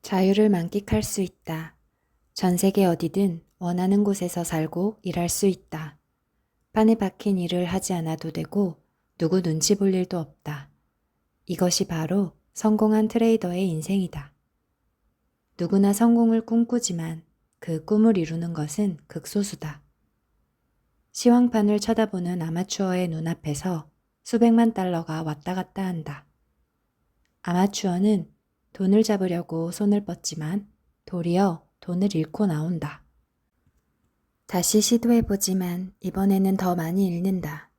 자유를 만끽할 수 있다. 전 세계 어디든 원하는 곳에서 살고 일할 수 있다. 판에 박힌 일을 하지 않아도 되고 누구 눈치 볼 일도 없다. 이것이 바로 성공한 트레이더의 인생이다. 누구나 성공을 꿈꾸지만 그 꿈을 이루는 것은 극소수다. 시황판을 쳐다보는 아마추어의 눈앞에서 수백만 달러가 왔다 갔다 한다. 아마추어는 돈을 잡으려고 손을 뻗지만 도리어 돈을 잃고 나온다. 다시 시도해보지만 이번에는 더 많이 잃는다.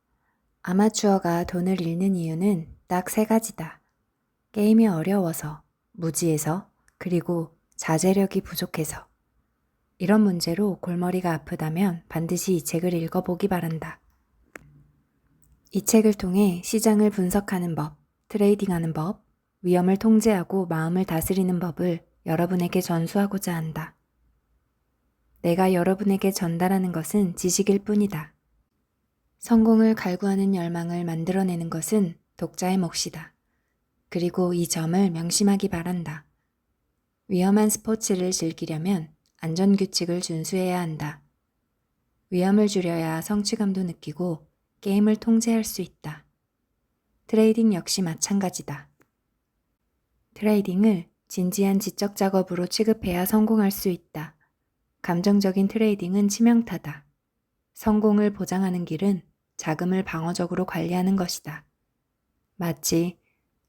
아마추어가 돈을 잃는 이유는 딱 세 가지다. 게임이 어려워서, 무지해서, 그리고 자제력이 부족해서. 이런 문제로 골머리가 아프다면 반드시 이 책을 읽어보기 바란다. 이 책을 통해 시장을 분석하는 법, 트레이딩하는 법, 위험을 통제하고 마음을 다스리는 법을 여러분에게 전수하고자 한다. 내가 여러분에게 전달하는 것은 지식일 뿐이다. 성공을 갈구하는 열망을 만들어내는 것은 독자의 몫이다. 그리고 이 점을 명심하기 바란다. 위험한 스포츠를 즐기려면 안전규칙을 준수해야 한다. 위험을 줄여야 성취감도 느끼고 게임을 통제할 수 있다. 트레이딩 역시 마찬가지다. 트레이딩을 진지한 지적 작업으로 취급해야 성공할 수 있다. 감정적인 트레이딩은 치명타다. 성공을 보장하는 길은 자금을 방어적으로 관리하는 것이다. 마치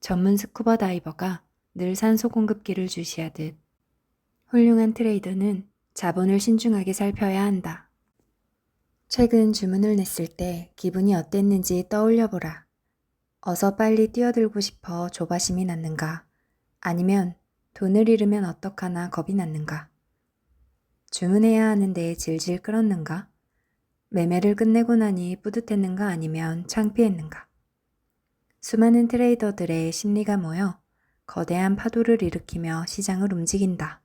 전문 스쿠버 다이버가 늘 산소 공급기를 주시하듯 훌륭한 트레이더는 자본을 신중하게 살펴야 한다. 최근 주문을 냈을 때 기분이 어땠는지 떠올려보라. 어서 빨리 뛰어들고 싶어 조바심이 났는가? 아니면 돈을 잃으면 어떡하나 겁이 났는가? 주문해야 하는데 질질 끌었는가? 매매를 끝내고 나니 뿌듯했는가 아니면 창피했는가? 수많은 트레이더들의 심리가 모여 거대한 파도를 일으키며 시장을 움직인다.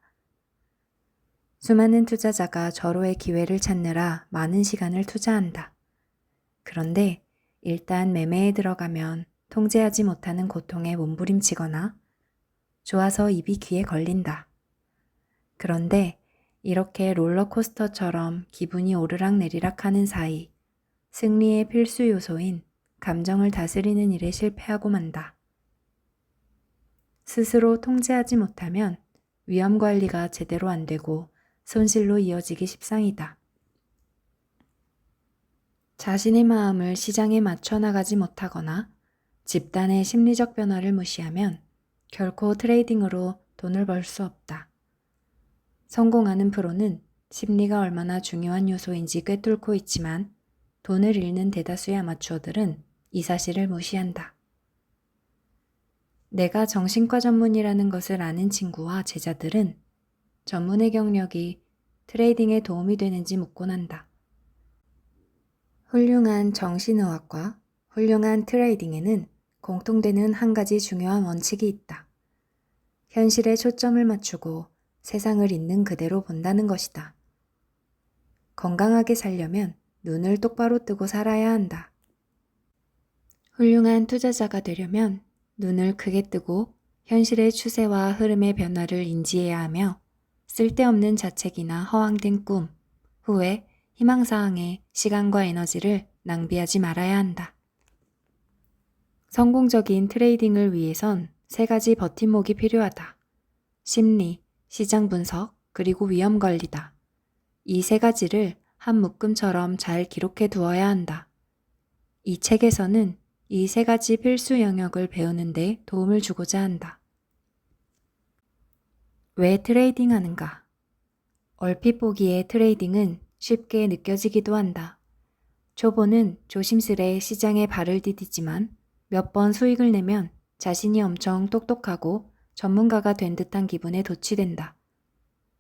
수많은 투자자가 절호의 기회를 찾느라 많은 시간을 투자한다. 그런데 일단 매매에 들어가면 통제하지 못하는 고통에 몸부림치거나 좋아서 입이 귀에 걸린다. 그런데 이렇게 롤러코스터처럼 기분이 오르락내리락 하는 사이 승리의 필수 요소인 감정을 다스리는 일에 실패하고 만다. 스스로 통제하지 못하면 위험 관리가 제대로 안 되고 손실로 이어지기 십상이다. 자신의 마음을 시장에 맞춰 나가지 못하거나 집단의 심리적 변화를 무시하면 결코 트레이딩으로 돈을 벌 수 없다. 성공하는 프로는 심리가 얼마나 중요한 요소인지 꿰뚫고 있지만 돈을 잃는 대다수의 아마추어들은 이 사실을 무시한다. 내가 정신과 전문이라는 것을 아는 친구와 제자들은 전문의 경력이 트레이딩에 도움이 되는지 묻곤 한다. 훌륭한 정신의학과, 훌륭한 트레이딩에는 공통되는 한 가지 중요한 원칙이 있다. 현실에 초점을 맞추고 세상을 있는 그대로 본다는 것이다. 건강하게 살려면 눈을 똑바로 뜨고 살아야 한다. 훌륭한 투자자가 되려면 눈을 크게 뜨고 현실의 추세와 흐름의 변화를 인지해야 하며 쓸데없는 자책이나 허황된 꿈, 후회, 희망사항에 시간과 에너지를 낭비하지 말아야 한다. 성공적인 트레이딩을 위해선 세 가지 버팀목이 필요하다. 심리, 시장 분석, 그리고 위험 관리다. 이 세 가지를 한 묶음처럼 잘 기록해 두어야 한다. 이 책에서는 이 세 가지 필수 영역을 배우는 데 도움을 주고자 한다. 왜 트레이딩 하는가? 얼핏 보기에 트레이딩은 쉽게 느껴지기도 한다. 초보는 조심스레 시장에 발을 디디지만 몇 번 수익을 내면 자신이 엄청 똑똑하고 전문가가 된 듯한 기분에 도취된다.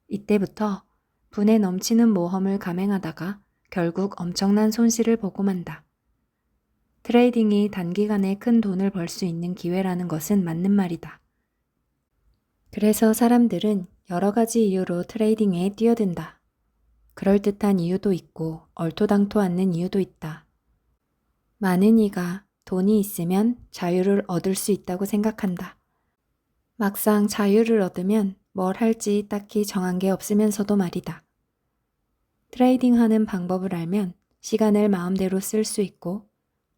이때부터 분에 넘치는 모험을 감행하다가 결국 엄청난 손실을 보고 만다. 트레이딩이 단기간에 큰 돈을 벌 수 있는 기회라는 것은 맞는 말이다. 그래서 사람들은 여러 가지 이유로 트레이딩에 뛰어든다. 그럴듯한 이유도 있고 얼토당토 않는 이유도 있다. 많은 이가 돈이 있으면 자유를 얻을 수 있다고 생각한다. 막상 자유를 얻으면 뭘 할지 딱히 정한 게 없으면서도 말이다. 트레이딩하는 방법을 알면 시간을 마음대로 쓸 수 있고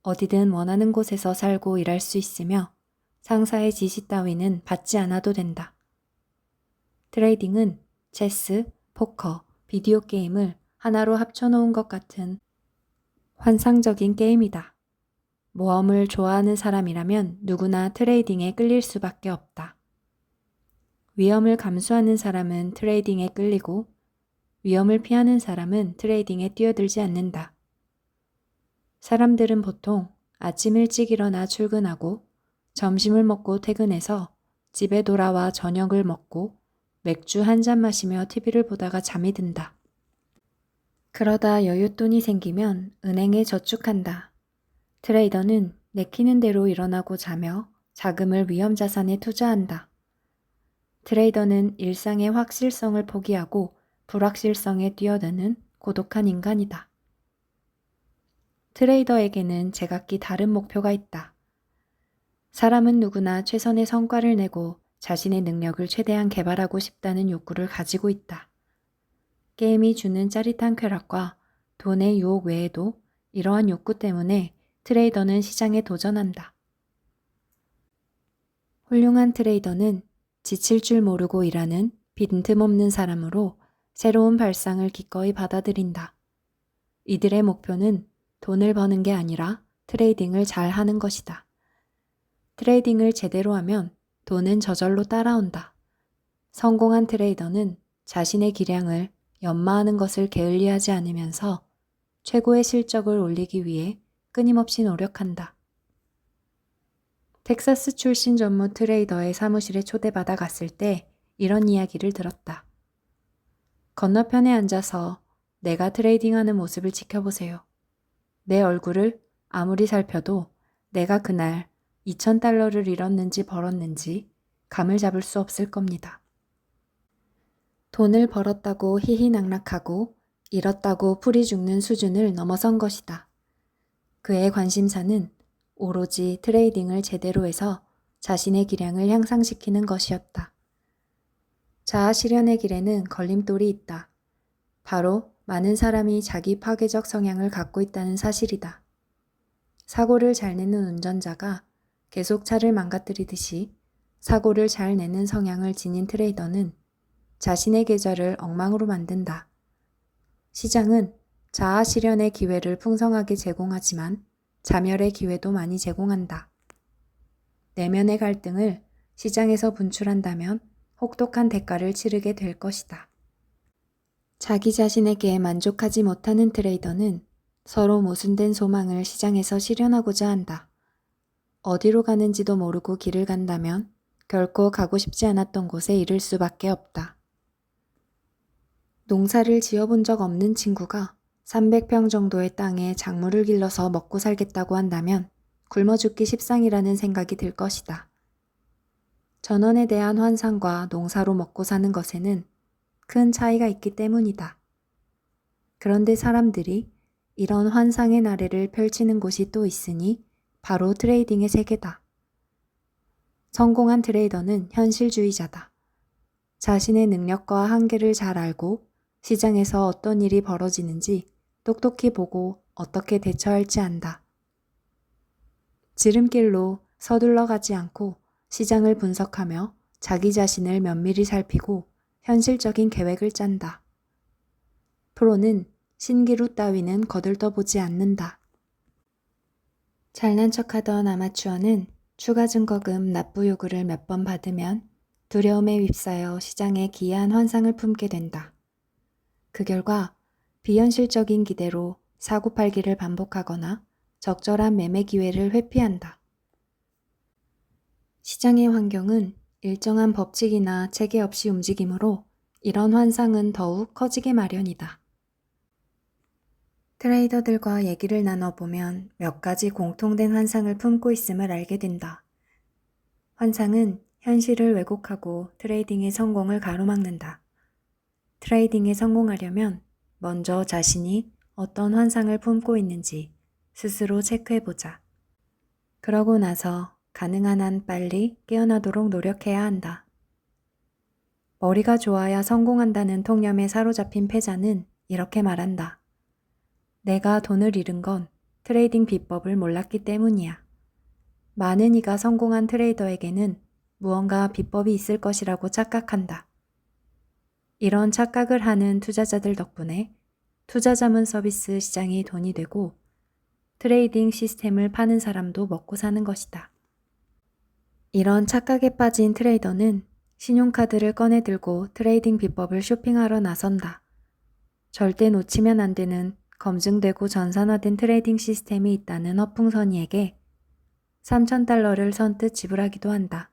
어디든 원하는 곳에서 살고 일할 수 있으며 상사의 지시 따위는 받지 않아도 된다. 트레이딩은 체스, 포커, 비디오 게임을 하나로 합쳐놓은 것 같은 환상적인 게임이다. 모험을 좋아하는 사람이라면 누구나 트레이딩에 끌릴 수밖에 없다. 위험을 감수하는 사람은 트레이딩에 끌리고 위험을 피하는 사람은 트레이딩에 뛰어들지 않는다. 사람들은 보통 아침 일찍 일어나 출근하고 점심을 먹고 퇴근해서 집에 돌아와 저녁을 먹고 맥주 한 잔 마시며 TV를 보다가 잠이 든다. 그러다 여윳돈이 생기면 은행에 저축한다. 트레이더는 내키는 대로 일어나고 자며 자금을 위험자산에 투자한다. 트레이더는 일상의 확실성을 포기하고 불확실성에 뛰어드는 고독한 인간이다. 트레이더에게는 제각기 다른 목표가 있다. 사람은 누구나 최선의 성과를 내고 자신의 능력을 최대한 개발하고 싶다는 욕구를 가지고 있다. 게임이 주는 짜릿한 쾌락과 돈의 유혹 외에도 이러한 욕구 때문에 트레이더는 시장에 도전한다. 훌륭한 트레이더는 지칠 줄 모르고 일하는 빈틈없는 사람으로 새로운 발상을 기꺼이 받아들인다. 이들의 목표는 돈을 버는 게 아니라 트레이딩을 잘 하는 것이다. 트레이딩을 제대로 하면 돈은 저절로 따라온다. 성공한 트레이더는 자신의 기량을 연마하는 것을 게을리하지 않으면서 최고의 실적을 올리기 위해 끊임없이 노력한다. 텍사스 출신 전무 트레이더의 사무실에 초대받아 갔을 때 이런 이야기를 들었다. 건너편에 앉아서 내가 트레이딩하는 모습을 지켜보세요. 내 얼굴을 아무리 살펴도 내가 그날 $2,000를 잃었는지 벌었는지 감을 잡을 수 없을 겁니다. 돈을 벌었다고 희희낙낙하고 잃었다고 풀이 죽는 수준을 넘어선 것이다. 그의 관심사는 오로지 트레이딩을 제대로 해서 자신의 기량을 향상시키는 것이었다. 자아 실현의 길에는 걸림돌이 있다. 바로 많은 사람이 자기 파괴적 성향을 갖고 있다는 사실이다. 사고를 잘 내는 운전자가 계속 차를 망가뜨리듯이 사고를 잘 내는 성향을 지닌 트레이더는 자신의 계좌를 엉망으로 만든다. 시장은 자아 실현의 기회를 풍성하게 제공하지만 자멸의 기회도 많이 제공한다. 내면의 갈등을 시장에서 분출한다면 혹독한 대가를 치르게 될 것이다. 자기 자신에게 만족하지 못하는 트레이더는 서로 모순된 소망을 시장에서 실현하고자 한다. 어디로 가는지도 모르고 길을 간다면 결코 가고 싶지 않았던 곳에 이를 수밖에 없다. 농사를 지어본 적 없는 친구가 300평 정도의 땅에 작물을 길러서 먹고 살겠다고 한다면 굶어 죽기 십상이라는 생각이 들 것이다. 전원에 대한 환상과 농사로 먹고 사는 것에는 큰 차이가 있기 때문이다. 그런데 사람들이 이런 환상의 나래를 펼치는 곳이 또 있으니 바로 트레이딩의 세계다. 성공한 트레이더는 현실주의자다. 자신의 능력과 한계를 잘 알고 시장에서 어떤 일이 벌어지는지 똑똑히 보고 어떻게 대처할지 안다. 지름길로 서둘러 가지 않고 시장을 분석하며 자기 자신을 면밀히 살피고 현실적인 계획을 짠다. 프로는 신기루 따위는 거들떠보지 않는다. 잘난 척하던 아마추어는 추가 증거금 납부 요구를 몇 번 받으면 두려움에 휩싸여 시장에 기이한 환상을 품게 된다. 그 결과 비현실적인 기대로 사고팔기를 반복하거나 적절한 매매 기회를 회피한다. 시장의 환경은 일정한 법칙이나 체계 없이 움직이므로 이런 환상은 더욱 커지게 마련이다. 트레이더들과 얘기를 나눠보면 몇 가지 공통된 환상을 품고 있음을 알게 된다. 환상은 현실을 왜곡하고 트레이딩의 성공을 가로막는다. 트레이딩에 성공하려면 먼저 자신이 어떤 환상을 품고 있는지 스스로 체크해보자. 그러고 나서 가능한 한 빨리 깨어나도록 노력해야 한다. 머리가 좋아야 성공한다는 통념에 사로잡힌 패자는 이렇게 말한다. 내가 돈을 잃은 건 트레이딩 비법을 몰랐기 때문이야. 많은 이가 성공한 트레이더에게는 무언가 비법이 있을 것이라고 착각한다. 이런 착각을 하는 투자자들 덕분에 투자 자문 서비스 시장이 돈이 되고 트레이딩 시스템을 파는 사람도 먹고 사는 것이다. 이런 착각에 빠진 트레이더는 신용카드를 꺼내 들고 트레이딩 비법을 쇼핑하러 나선다. 절대 놓치면 안 되는 검증되고 전산화된 트레이딩 시스템이 있다는 허풍선이에게 $3,000를 선뜻 지불하기도 한다.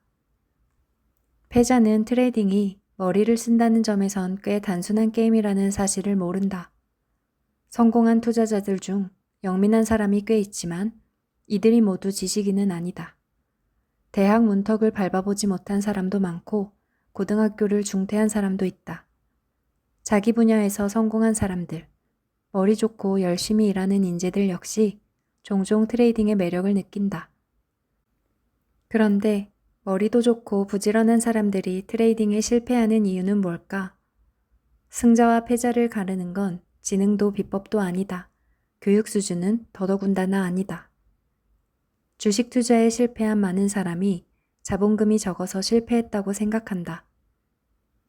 패자는 트레이딩이 머리를 쓴다는 점에선 꽤 단순한 게임이라는 사실을 모른다. 성공한 투자자들 중 영민한 사람이 꽤 있지만 이들이 모두 지식인은 아니다. 대학 문턱을 밟아보지 못한 사람도 많고 고등학교를 중퇴한 사람도 있다. 자기 분야에서 성공한 사람들, 머리 좋고 열심히 일하는 인재들 역시 종종 트레이딩의 매력을 느낀다. 그런데 머리도 좋고 부지런한 사람들이 트레이딩에 실패하는 이유는 뭘까? 승자와 패자를 가르는 건 지능도 비법도 아니다. 교육 수준은 더더군다나 아니다. 주식 투자에 실패한 많은 사람이 자본금이 적어서 실패했다고 생각한다.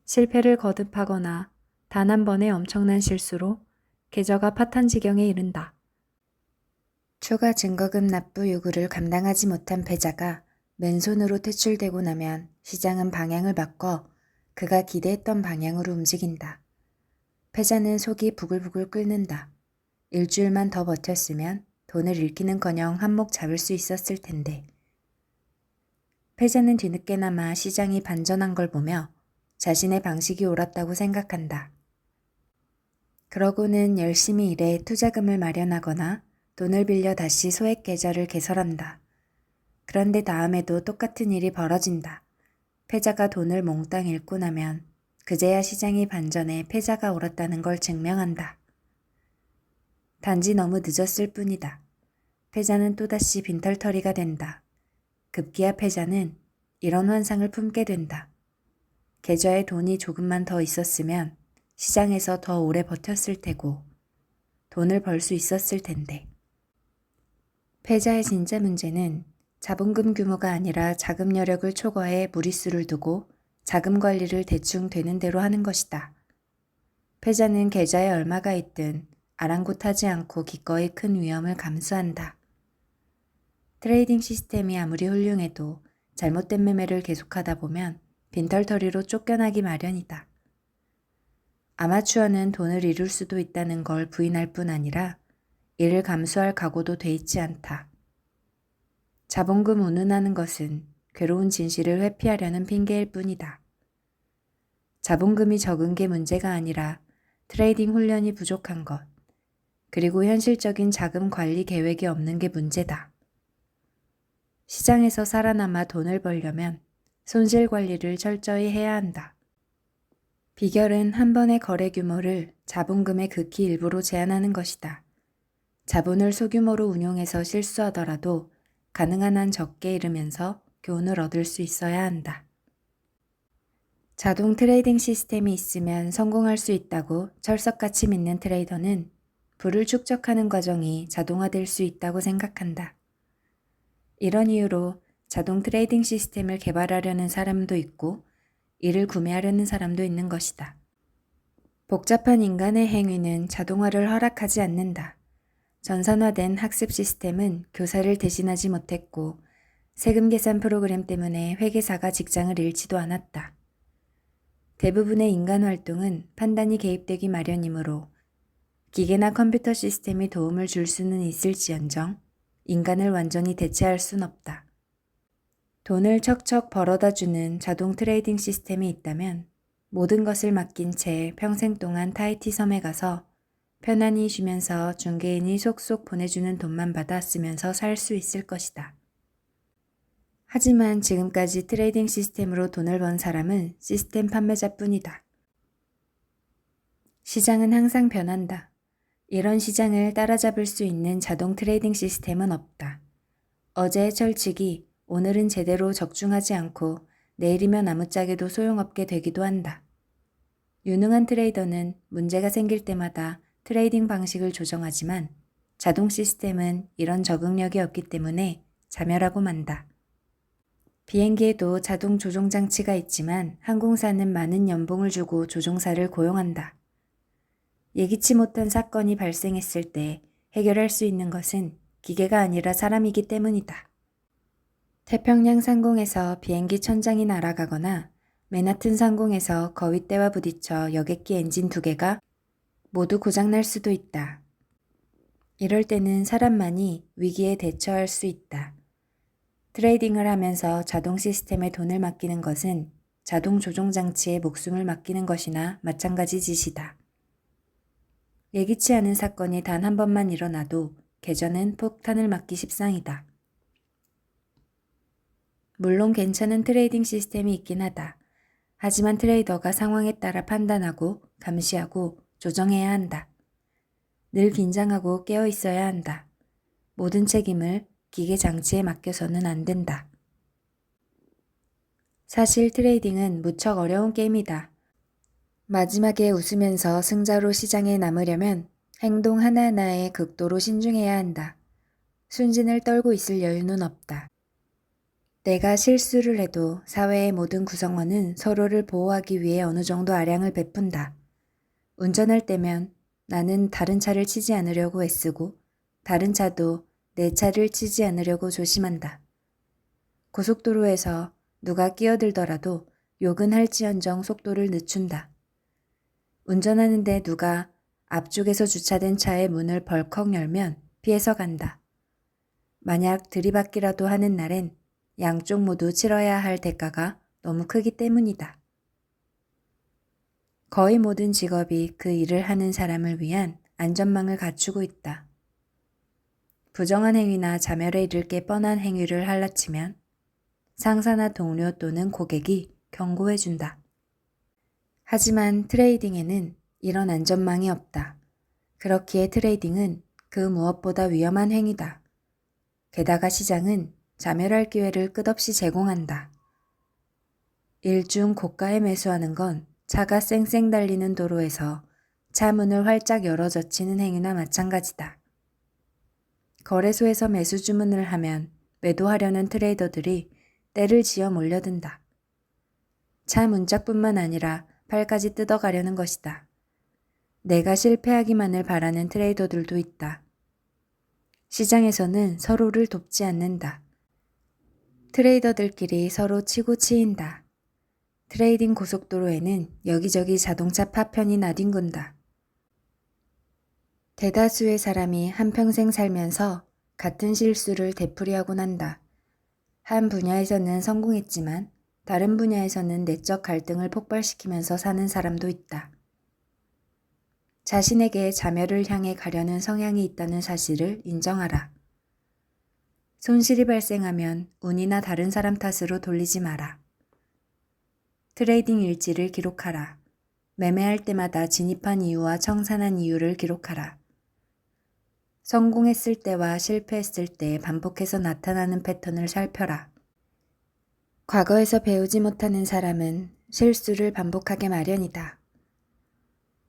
실패를 거듭하거나 단 한 번의 엄청난 실수로 계좌가 파탄 지경에 이른다. 추가 증거금 납부 요구를 감당하지 못한 패자가 맨손으로 퇴출되고 나면 시장은 방향을 바꿔 그가 기대했던 방향으로 움직인다. 패자는 속이 부글부글 끓는다. 일주일만 더 버텼으면 돈을 잃기는커녕 한몫 잡을 수 있었을 텐데. 패자는 뒤늦게나마 시장이 반전한 걸 보며 자신의 방식이 옳았다고 생각한다. 그러고는 열심히 일해 투자금을 마련하거나 돈을 빌려 다시 소액 계좌를 개설한다. 그런데 다음에도 똑같은 일이 벌어진다. 패자가 돈을 몽땅 잃고 나면 그제야 시장이 반전해 패자가 옳았다는 걸 증명한다. 단지 너무 늦었을 뿐이다. 패자는 또다시 빈털터리가 된다. 급기야 패자는 이런 환상을 품게 된다. 계좌에 돈이 조금만 더 있었으면 시장에서 더 오래 버텼을 테고 돈을 벌 수 있었을 텐데. 패자의 진짜 문제는 자본금 규모가 아니라 자금 여력을 초과해 무리수를 두고 자금 관리를 대충 되는 대로 하는 것이다. 패자는 계좌에 얼마가 있든 아랑곳하지 않고 기꺼이 큰 위험을 감수한다. 트레이딩 시스템이 아무리 훌륭해도 잘못된 매매를 계속하다 보면 빈털터리로 쫓겨나기 마련이다. 아마추어는 돈을 잃을 수도 있다는 걸 부인할 뿐 아니라 이를 감수할 각오도 돼 있지 않다. 자본금 운운하는 것은 괴로운 진실을 회피하려는 핑계일 뿐이다. 자본금이 적은 게 문제가 아니라 트레이딩 훈련이 부족한 것, 그리고 현실적인 자금 관리 계획이 없는 게 문제다. 시장에서 살아남아 돈을 벌려면 손실 관리를 철저히 해야 한다. 비결은 한 번의 거래 규모를 자본금의 극히 일부로 제한하는 것이다. 자본을 소규모로 운용해서 실수하더라도 가능한 한 적게 잃으면서 교훈을 얻을 수 있어야 한다. 자동 트레이딩 시스템이 있으면 성공할 수 있다고 철석같이 믿는 트레이더는 부를 축적하는 과정이 자동화될 수 있다고 생각한다. 이런 이유로 자동 트레이딩 시스템을 개발하려는 사람도 있고 이를 구매하려는 사람도 있는 것이다. 복잡한 인간의 행위는 자동화를 허락하지 않는다. 전산화된 학습 시스템은 교사를 대신하지 못했고 세금 계산 프로그램 때문에 회계사가 직장을 잃지도 않았다. 대부분의 인간 활동은 판단이 개입되기 마련이므로 기계나 컴퓨터 시스템이 도움을 줄 수는 있을지언정 인간을 완전히 대체할 순 없다. 돈을 척척 벌어다 주는 자동 트레이딩 시스템이 있다면 모든 것을 맡긴 채 평생 동안 타히티 섬에 가서 편안히 쉬면서 중개인이 속속 보내주는 돈만 받아 쓰면서 살 수 있을 것이다. 하지만 지금까지 트레이딩 시스템으로 돈을 번 사람은 시스템 판매자뿐이다. 시장은 항상 변한다. 이런 시장을 따라잡을 수 있는 자동 트레이딩 시스템은 없다. 어제의 철칙이 오늘은 제대로 적중하지 않고 내일이면 아무짝에도 소용없게 되기도 한다. 유능한 트레이더는 문제가 생길 때마다 트레이딩 방식을 조정하지만 자동 시스템은 이런 적응력이 없기 때문에 자멸하고 만다. 비행기에도 자동 조종 장치가 있지만 항공사는 많은 연봉을 주고 조종사를 고용한다. 예기치 못한 사건이 발생했을 때 해결할 수 있는 것은 기계가 아니라 사람이기 때문이다. 태평양 상공에서 비행기 천장이 날아가거나 맨하튼 상공에서 거위떼와 부딪혀 여객기 엔진 2개가 모두 고장날 수도 있다. 이럴 때는 사람만이 위기에 대처할 수 있다. 트레이딩을 하면서 자동 시스템에 돈을 맡기는 것은 자동 조종 장치에 목숨을 맡기는 것이나 마찬가지 짓이다. 예기치 않은 사건이 단 한 번만 일어나도 계좌는 폭탄을 맞기 십상이다. 물론 괜찮은 트레이딩 시스템이 있긴 하다. 하지만 트레이더가 상황에 따라 판단하고 감시하고 조정해야 한다. 늘 긴장하고 깨어 있어야 한다. 모든 책임을 기계 장치에 맡겨서는 안 된다. 사실 트레이딩은 무척 어려운 게임이다. 마지막에 웃으면서 승자로 시장에 남으려면 행동 하나하나에 극도로 신중해야 한다. 순진을 떨고 있을 여유는 없다. 내가 실수를 해도 사회의 모든 구성원은 서로를 보호하기 위해 어느 정도 아량을 베푼다. 운전할 때면 나는 다른 차를 치지 않으려고 애쓰고 다른 차도 내 차를 치지 않으려고 조심한다. 고속도로에서 누가 끼어들더라도 욕은 할지언정 속도를 늦춘다. 운전하는데 누가 앞쪽에서 주차된 차의 문을 벌컥 열면 피해서 간다. 만약 들이받기라도 하는 날엔 양쪽 모두 치러야 할 대가가 너무 크기 때문이다. 거의 모든 직업이 그 일을 하는 사람을 위한 안전망을 갖추고 있다. 부정한 행위나 자멸에 이를 게 뻔한 행위를 할라치면 상사나 동료 또는 고객이 경고해준다. 하지만 트레이딩에는 이런 안전망이 없다. 그렇기에 트레이딩은 그 무엇보다 위험한 행위다. 게다가 시장은 자멸할 기회를 끝없이 제공한다. 일중 고가에 매수하는 건 차가 쌩쌩 달리는 도로에서 차 문을 활짝 열어 젖히는 행위나 마찬가지다. 거래소에서 매수 주문을 하면 매도하려는 트레이더들이 때를 지어 몰려든다. 차 문짝뿐만 아니라 팔까지 뜯어가려는 것이다. 내가 실패하기만을 바라는 트레이더들도 있다. 시장에서는 서로를 돕지 않는다. 트레이더들끼리 서로 치고 치인다. 트레이딩 고속도로에는 여기저기 자동차 파편이 나뒹군다. 대다수의 사람이 한평생 살면서 같은 실수를 되풀이하곤 한다. 한 분야에서는 성공했지만 다른 분야에서는 내적 갈등을 폭발시키면서 사는 사람도 있다. 자신에게 자멸을 향해 가려는 성향이 있다는 사실을 인정하라. 손실이 발생하면 운이나 다른 사람 탓으로 돌리지 마라. 트레이딩 일지를 기록하라. 매매할 때마다 진입한 이유와 청산한 이유를 기록하라. 성공했을 때와 실패했을 때 반복해서 나타나는 패턴을 살펴라. 과거에서 배우지 못하는 사람은 실수를 반복하게 마련이다.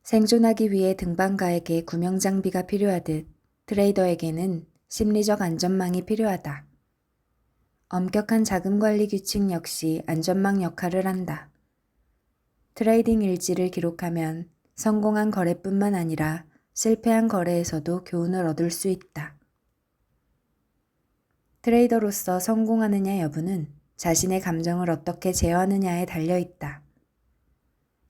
생존하기 위해 등반가에게 구명장비가 필요하듯 트레이더에게는 심리적 안전망이 필요하다. 엄격한 자금관리 규칙 역시 안전망 역할을 한다. 트레이딩 일지를 기록하면 성공한 거래뿐만 아니라 실패한 거래에서도 교훈을 얻을 수 있다. 트레이더로서 성공하느냐 여부는 자신의 감정을 어떻게 제어하느냐에 달려 있다.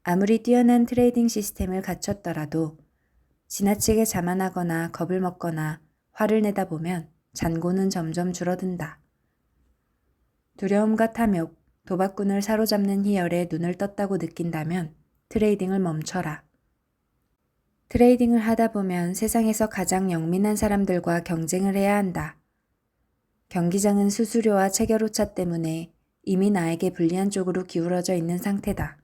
아무리 뛰어난 트레이딩 시스템을 갖췄더라도 지나치게 자만하거나 겁을 먹거나 화를 내다 보면 잔고는 점점 줄어든다. 두려움과 탐욕, 도박꾼을 사로잡는 희열에 눈을 떴다고 느낀다면 트레이딩을 멈춰라. 트레이딩을 하다 보면 세상에서 가장 영민한 사람들과 경쟁을 해야 한다. 경기장은 수수료와 체결오차 때문에 이미 나에게 불리한 쪽으로 기울어져 있는 상태다.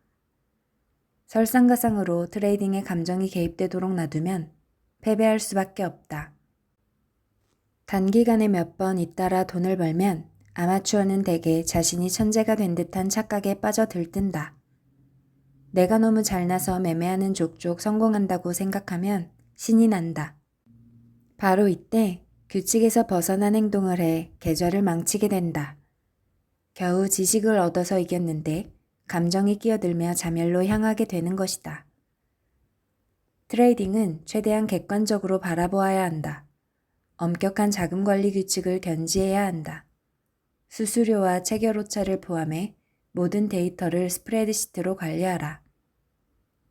설상가상으로 트레이딩에 감정이 개입되도록 놔두면 패배할 수밖에 없다. 단기간에 몇 번 잇따라 돈을 벌면 아마추어는 대개 자신이 천재가 된 듯한 착각에 빠져들든다. 내가 너무 잘나서 매매하는 족족 성공한다고 생각하면 신이 난다. 바로 이때 규칙에서 벗어난 행동을 해 계좌를 망치게 된다. 겨우 지식을 얻어서 이겼는데 감정이 끼어들며 자멸로 향하게 되는 것이다. 트레이딩은 최대한 객관적으로 바라보아야 한다. 엄격한 자금 관리 규칙을 견지해야 한다. 수수료와 체결 오차를 포함해 모든 데이터를 스프레드시트로 관리하라.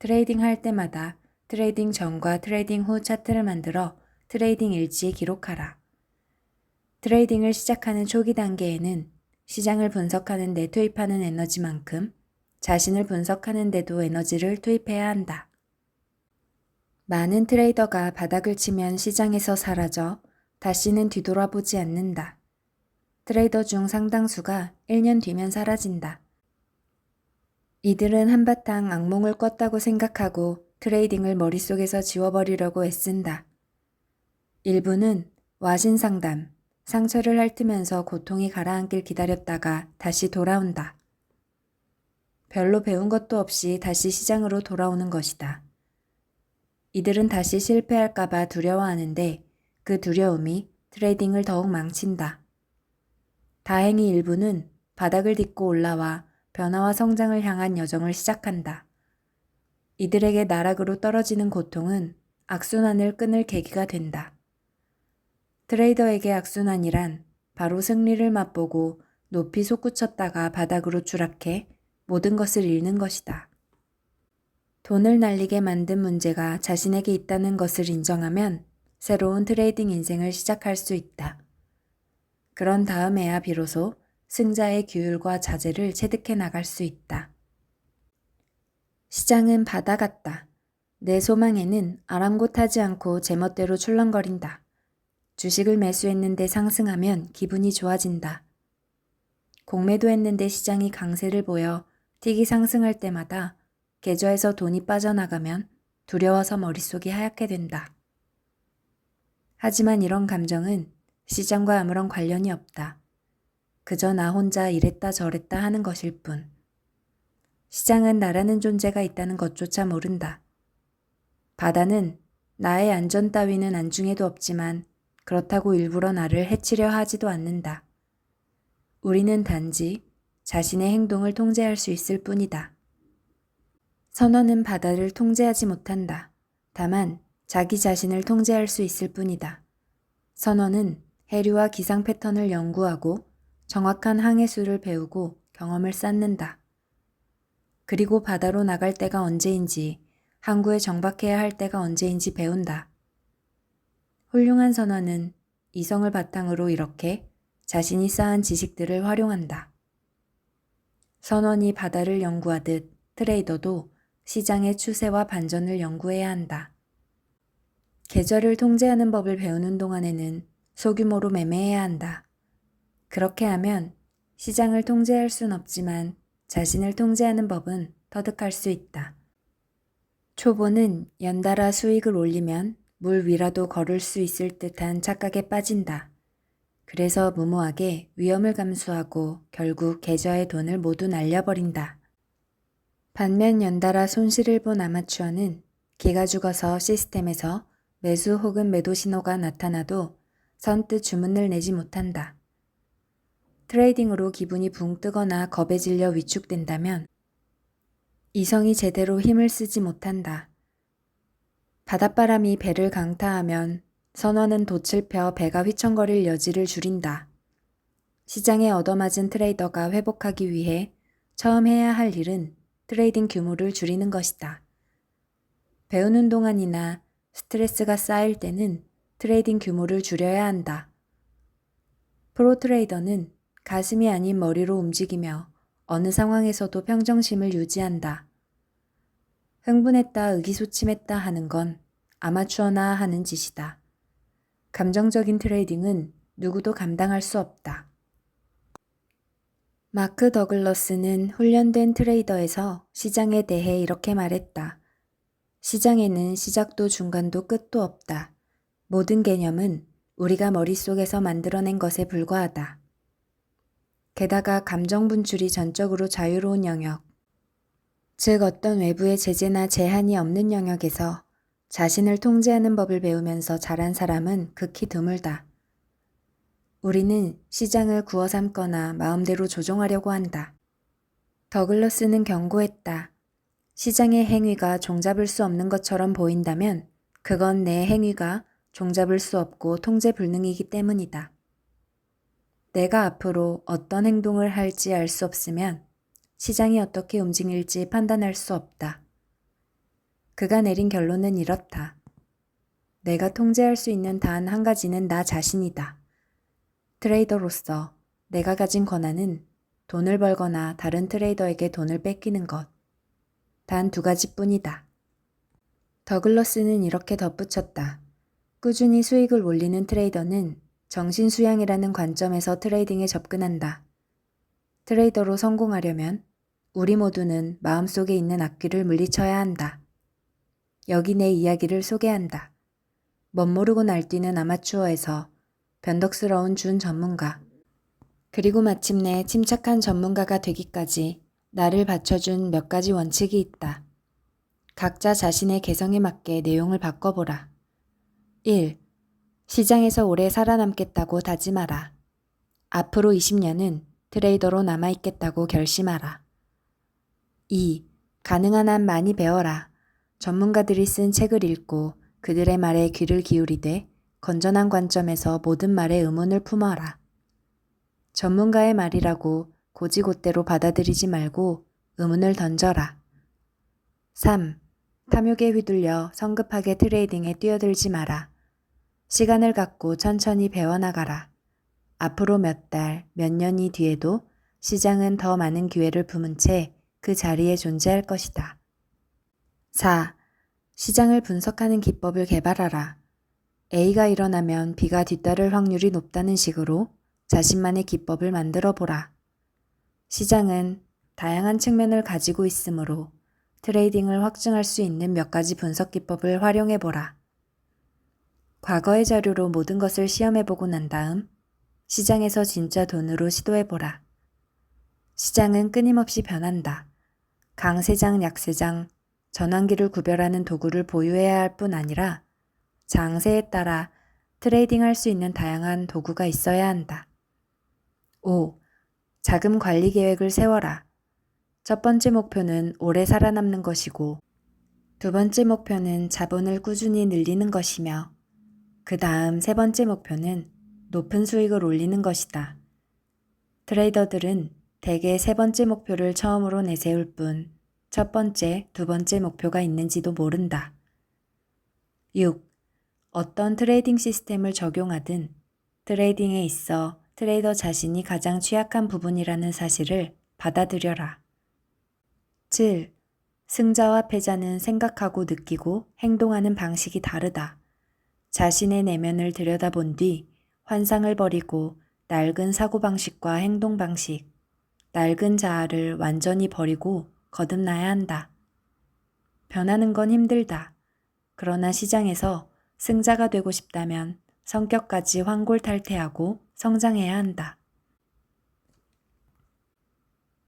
트레이딩 할 때마다 트레이딩 전과 트레이딩 후 차트를 만들어 트레이딩 일지에 기록하라. 트레이딩을 시작하는 초기 단계에는 시장을 분석하는 데 투입하는 에너지만큼 자신을 분석하는 데도 에너지를 투입해야 한다. 많은 트레이더가 바닥을 치면 시장에서 사라져 다시는 뒤돌아보지 않는다. 트레이더 중 상당수가 1년 뒤면 사라진다. 이들은 한바탕 악몽을 꿨다고 생각하고 트레이딩을 머릿속에서 지워버리려고 애쓴다. 일부는 와신 상담, 상처를 핥으면서 고통이 가라앉길 기다렸다가 다시 돌아온다. 별로 배운 것도 없이 다시 시장으로 돌아오는 것이다. 이들은 다시 실패할까봐 두려워하는데 그 두려움이 트레이딩을 더욱 망친다. 다행히 일부는 바닥을 딛고 올라와 변화와 성장을 향한 여정을 시작한다. 이들에게 나락으로 떨어지는 고통은 악순환을 끊을 계기가 된다. 트레이더에게 악순환이란 바로 승리를 맛보고 높이 솟구쳤다가 바닥으로 추락해 모든 것을 잃는 것이다. 돈을 날리게 만든 문제가 자신에게 있다는 것을 인정하면 새로운 트레이딩 인생을 시작할 수 있다. 그런 다음에야 비로소 승자의 규율과 자제를 체득해 나갈 수 있다. 시장은 바다 같다. 내 소망에는 아랑곳하지 않고 제멋대로 출렁거린다. 주식을 매수했는데 상승하면 기분이 좋아진다. 공매도 했는데 시장이 강세를 보여 틱이 상승할 때마다 계좌에서 돈이 빠져나가면 두려워서 머릿속이 하얗게 된다. 하지만 이런 감정은 시장과 아무런 관련이 없다. 그저 나 혼자 이랬다 저랬다 하는 것일 뿐. 시장은 나라는 존재가 있다는 것조차 모른다. 바다는 나의 안전 따위는 안중에도 없지만 그렇다고 일부러 나를 해치려 하지도 않는다. 우리는 단지 자신의 행동을 통제할 수 있을 뿐이다. 선원은 바다를 통제하지 못한다. 다만 자기 자신을 통제할 수 있을 뿐이다. 선원은 해류와 기상 패턴을 연구하고 정확한 항해수를 배우고 경험을 쌓는다. 그리고 바다로 나갈 때가 언제인지, 항구에 정박해야 할 때가 언제인지 배운다. 훌륭한 선원은 이성을 바탕으로 이렇게 자신이 쌓은 지식들을 활용한다. 선원이 바다를 연구하듯 트레이더도 시장의 추세와 반전을 연구해야 한다. 계절을 통제하는 법을 배우는 동안에는 소규모로 매매해야 한다. 그렇게 하면 시장을 통제할 순 없지만 자신을 통제하는 법은 터득할 수 있다. 초보는 연달아 수익을 올리면 물 위라도 걸을 수 있을 듯한 착각에 빠진다. 그래서 무모하게 위험을 감수하고 결국 계좌의 돈을 모두 날려버린다. 반면 연달아 손실을 본 아마추어는 기가 죽어서 시스템에서 매수 혹은 매도 신호가 나타나도 선뜻 주문을 내지 못한다. 트레이딩으로 기분이 붕 뜨거나 겁에 질려 위축된다면 이성이 제대로 힘을 쓰지 못한다. 바닷바람이 배를 강타하면 선원은 돛을 펴 배가 휘청거릴 여지를 줄인다. 시장에 얻어맞은 트레이더가 회복하기 위해 처음 해야 할 일은 트레이딩 규모를 줄이는 것이다. 배우는 동안이나 스트레스가 쌓일 때는 트레이딩 규모를 줄여야 한다. 프로 트레이더는 가슴이 아닌 머리로 움직이며 어느 상황에서도 평정심을 유지한다. 흥분했다 의기소침했다 하는 건 아마추어나 하는 짓이다. 감정적인 트레이딩은 누구도 감당할 수 없다. 마크 더글러스는 훈련된 트레이더에서 시장에 대해 이렇게 말했다. 시장에는 시작도 중간도 끝도 없다. 모든 개념은 우리가 머릿속에서 만들어낸 것에 불과하다. 게다가 감정 분출이 전적으로 자유로운 영역. 즉 어떤 외부의 제재나 제한이 없는 영역에서 자신을 통제하는 법을 배우면서 자란 사람은 극히 드물다. 우리는 시장을 구워 삼거나 마음대로 조종하려고 한다. 더글러스는 경고했다. 시장의 행위가 종잡을 수 없는 것처럼 보인다면 그건 내 행위가 종잡을 수 없고 통제 불능이기 때문이다. 내가 앞으로 어떤 행동을 할지 알 수 없으면 시장이 어떻게 움직일지 판단할 수 없다. 그가 내린 결론은 이렇다. 내가 통제할 수 있는 단 한 가지는 나 자신이다. 트레이더로서 내가 가진 권한은 돈을 벌거나 다른 트레이더에게 돈을 뺏기는 것. 단 두 가지뿐이다. 더글러스는 이렇게 덧붙였다. 꾸준히 수익을 올리는 트레이더는 정신수양이라는 관점에서 트레이딩에 접근한다. 트레이더로 성공하려면 우리 모두는 마음속에 있는 악귀를 물리쳐야 한다. 여기 내 이야기를 소개한다. 멋모르고 날뛰는 아마추어에서 변덕스러운 준 전문가, 그리고 마침내 침착한 전문가가 되기까지 나를 받쳐준 몇 가지 원칙이 있다. 각자 자신의 개성에 맞게 내용을 바꿔보라. 1. 시장에서 오래 살아남겠다고 다짐하라. 앞으로 20년은 트레이더로 남아있겠다고 결심하라. 2. 가능한 한 많이 배워라. 전문가들이 쓴 책을 읽고 그들의 말에 귀를 기울이되 건전한 관점에서 모든 말에 의문을 품어라. 전문가의 말이라고 고지곳대로 받아들이지 말고 의문을 던져라. 3. 탐욕에 휘둘려 성급하게 트레이딩에 뛰어들지 마라. 시간을 갖고 천천히 배워나가라. 앞으로 몇 달, 몇 년이 뒤에도 시장은 더 많은 기회를 품은 채 그 자리에 존재할 것이다. 4. 시장을 분석하는 기법을 개발하라. A가 일어나면 B가 뒤따를 확률이 높다는 식으로 자신만의 기법을 만들어 보라. 시장은 다양한 측면을 가지고 있으므로 트레이딩을 확증할 수 있는 몇 가지 분석 기법을 활용해 보라. 과거의 자료로 모든 것을 시험해 보고 난 다음 시장에서 진짜 돈으로 시도해 보라. 시장은 끊임없이 변한다. 강세장, 약세장, 전환기를 구별하는 도구를 보유해야 할 뿐 아니라 장세에 따라 트레이딩할 수 있는 다양한 도구가 있어야 한다. 5. 자금 관리 계획을 세워라. 첫 번째 목표는 오래 살아남는 것이고 두 번째 목표는 자본을 꾸준히 늘리는 것이며 그 다음 세 번째 목표는 높은 수익을 올리는 것이다. 트레이더들은 대개 세 번째 목표를 처음으로 내세울 뿐 첫 번째, 두 번째 목표가 있는지도 모른다. 6. 어떤 트레이딩 시스템을 적용하든 트레이딩에 있어 트레이더 자신이 가장 취약한 부분이라는 사실을 받아들여라. 7. 승자와 패자는 생각하고 느끼고 행동하는 방식이 다르다. 자신의 내면을 들여다본 뒤 환상을 버리고 낡은 사고방식과 행동방식, 낡은 자아를 완전히 버리고 거듭나야 한다. 변하는 건 힘들다. 그러나 시장에서 승자가 되고 싶다면 성격까지 환골탈태하고 성장해야 한다.